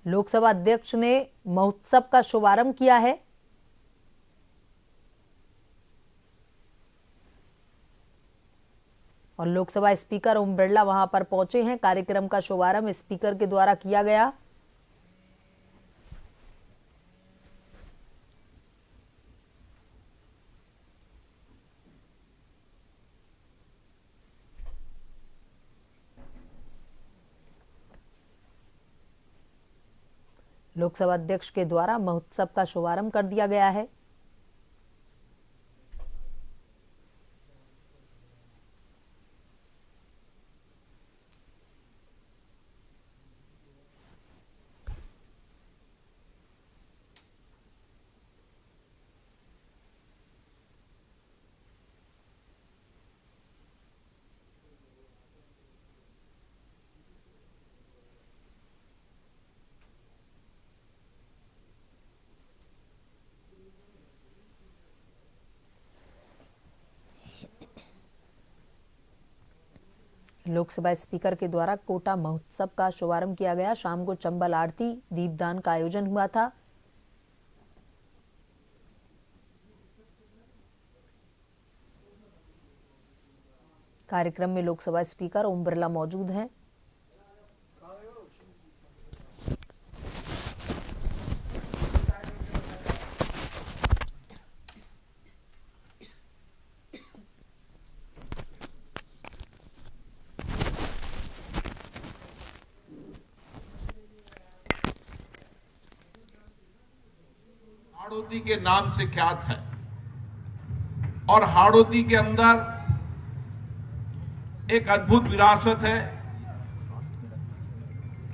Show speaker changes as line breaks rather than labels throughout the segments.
लोकसभा अध्यक्ष ने महोत्सव का शुभारंभ किया है। और लोकसभा स्पीकर ओम बिरला वहां पर पहुंचे हैं। कार्यक्रम का शुभारंभ स्पीकर के द्वारा किया गया। लोकसभा अध्यक्ष के द्वारा महोत्सव का शुभारंभ कर दिया गया है। लोकसभा स्पीकर के द्वारा कोटा महोत्सव का शुभारंभ किया गया। शाम को चंबल आरती दीपदान का आयोजन हुआ था। कार्यक्रम में लोकसभा स्पीकर ओम बिरला मौजूद हैं।
हाड़ौती के नाम से ख्यात है और हाड़ौती के अंदर एक अद्भुत विरासत है,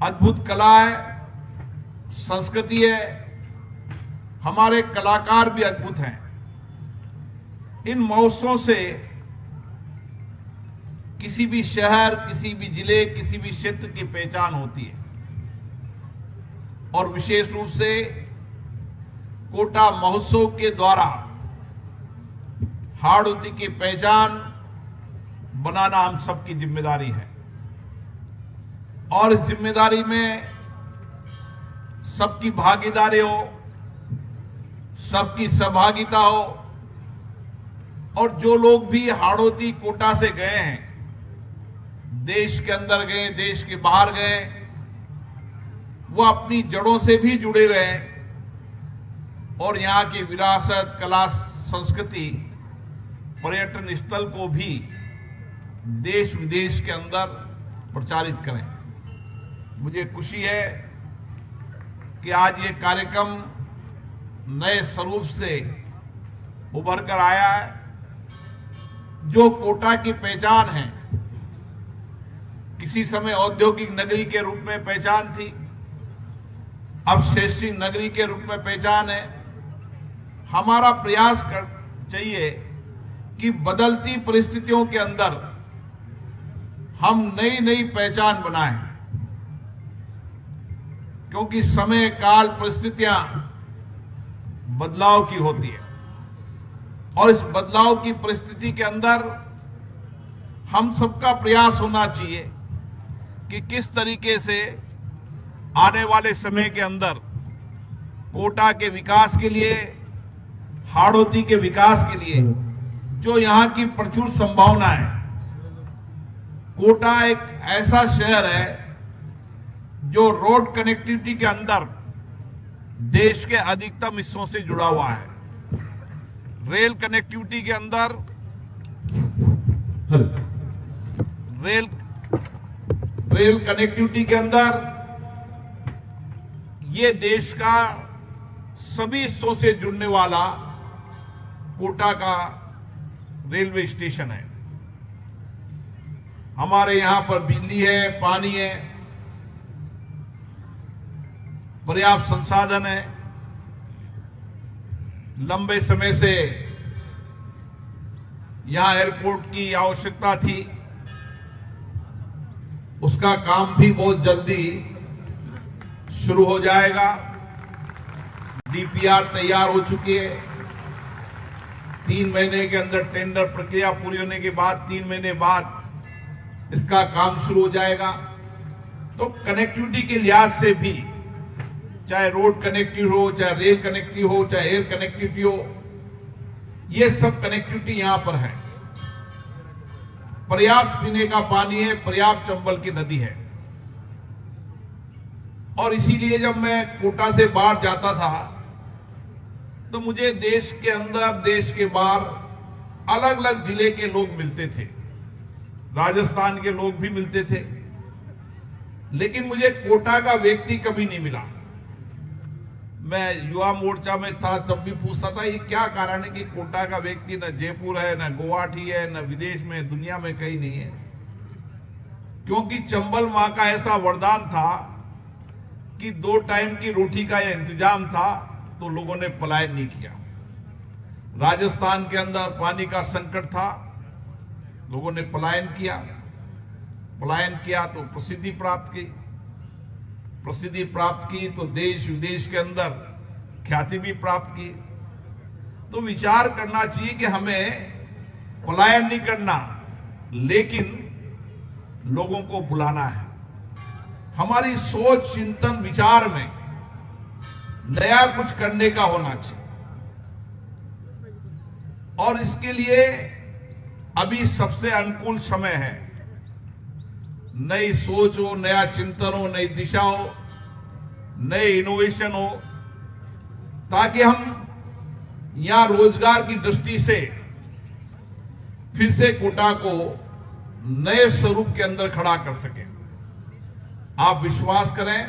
अद्भुत कला है, संस्कृति है। हमारे कलाकार भी अद्भुत हैं। इन महोत्सवों से किसी भी शहर, किसी भी जिले, किसी भी क्षेत्र की पहचान होती है और विशेष रूप से कोटा महोत्सव के द्वारा हाड़ौती की पहचान बनाना हम सबकी जिम्मेदारी है और इस जिम्मेदारी में सबकी भागीदारी हो, सबकी सहभागिता हो और जो लोग भी हाड़ौती कोटा से गए हैं, देश के अंदर गए, देश के बाहर गए, वो अपनी जड़ों से भी जुड़े रहे और यहाँ की विरासत, कला, संस्कृति, पर्यटन स्थल को भी देश विदेश के अंदर प्रचारित करें। मुझे खुशी है कि आज ये कार्यक्रम नए स्वरूप से उभर कर आया है। जो कोटा की पहचान है, किसी समय औद्योगिक नगरी के रूप में पहचान थी, अब शैक्षणिक नगरी के रूप में पहचान है। हमारा प्रयास चाहिए कि बदलती परिस्थितियों के अंदर हम नई नई पहचान बनाएं, क्योंकि समय, काल, परिस्थितियां बदलाव की होती है और इस बदलाव की परिस्थिति के अंदर हम सबका प्रयास होना चाहिए कि किस तरीके से आने वाले समय के अंदर कोटा के विकास के लिए, हाड़ौती के विकास के लिए जो यहाँ की प्रचुर संभावना है। कोटा एक ऐसा शहर है जो रोड कनेक्टिविटी के अंदर देश के अधिकतम हिस्सों से जुड़ा हुआ है। रेल कनेक्टिविटी के अंदर रेल कनेक्टिविटी के अंदर ये देश का सभी हिस्सों से जुड़ने वाला कोटा का रेलवे स्टेशन है। हमारे यहां पर बिजली है, पानी है, पर्याप्त संसाधन है। लंबे समय से यहां एयरपोर्ट की आवश्यकता थी, उसका काम भी बहुत जल्दी शुरू हो जाएगा। डीपीआर तैयार हो चुकी है। 3 महीने के अंदर टेंडर प्रक्रिया पूरी होने के बाद 3 महीने बाद इसका काम शुरू हो जाएगा। तो कनेक्टिविटी के लिहाज से भी चाहे रोड कनेक्टिविटी हो, चाहे रेल कनेक्टिविटी हो, चाहे एयर कनेक्टिविटी हो, ये सब कनेक्टिविटी यहां पर है। पर्याप्त पीने का पानी है, पर्याप्त चंबल की नदी है। और इसीलिए जब मैं कोटा से बाहर जाता था तो मुझे देश के अंदर, देश के बाहर अलग अलग जिले के लोग मिलते थे, राजस्थान के लोग भी मिलते थे, लेकिन मुझे कोटा का व्यक्ति कभी नहीं मिला। मैं युवा मोर्चा में था तब भी पूछता था ये क्या कारण है कि कोटा का व्यक्ति न जयपुर है, न गुवाहाटी है, न विदेश में, दुनिया में कहीं नहीं है। क्योंकि चंबल मां का ऐसा वरदान था कि 2 टाइम की रोटी का यह इंतजाम था तो लोगों ने पलायन नहीं किया। राजस्थान के अंदर पानी का संकट था, लोगों ने पलायन किया। पलायन किया तो प्रसिद्धि प्राप्त की, प्रसिद्धि प्राप्त की तो देश विदेश के अंदर ख्याति भी प्राप्त की। तो विचार करना चाहिए कि हमें पलायन नहीं करना, लेकिन लोगों को बुलाना है। हमारी सोच, चिंतन, विचार में नया कुछ करने का होना चाहिए। और इसके लिए अभी सबसे अनुकूल समय है। नई सोच हो, नया चिंतन हो, नई दिशा हो, नए इनोवेशन हो, ताकि हम यहां रोजगार की दृष्टि से फिर से कोटा को नए स्वरूप के अंदर खड़ा कर सकें। आप विश्वास करें,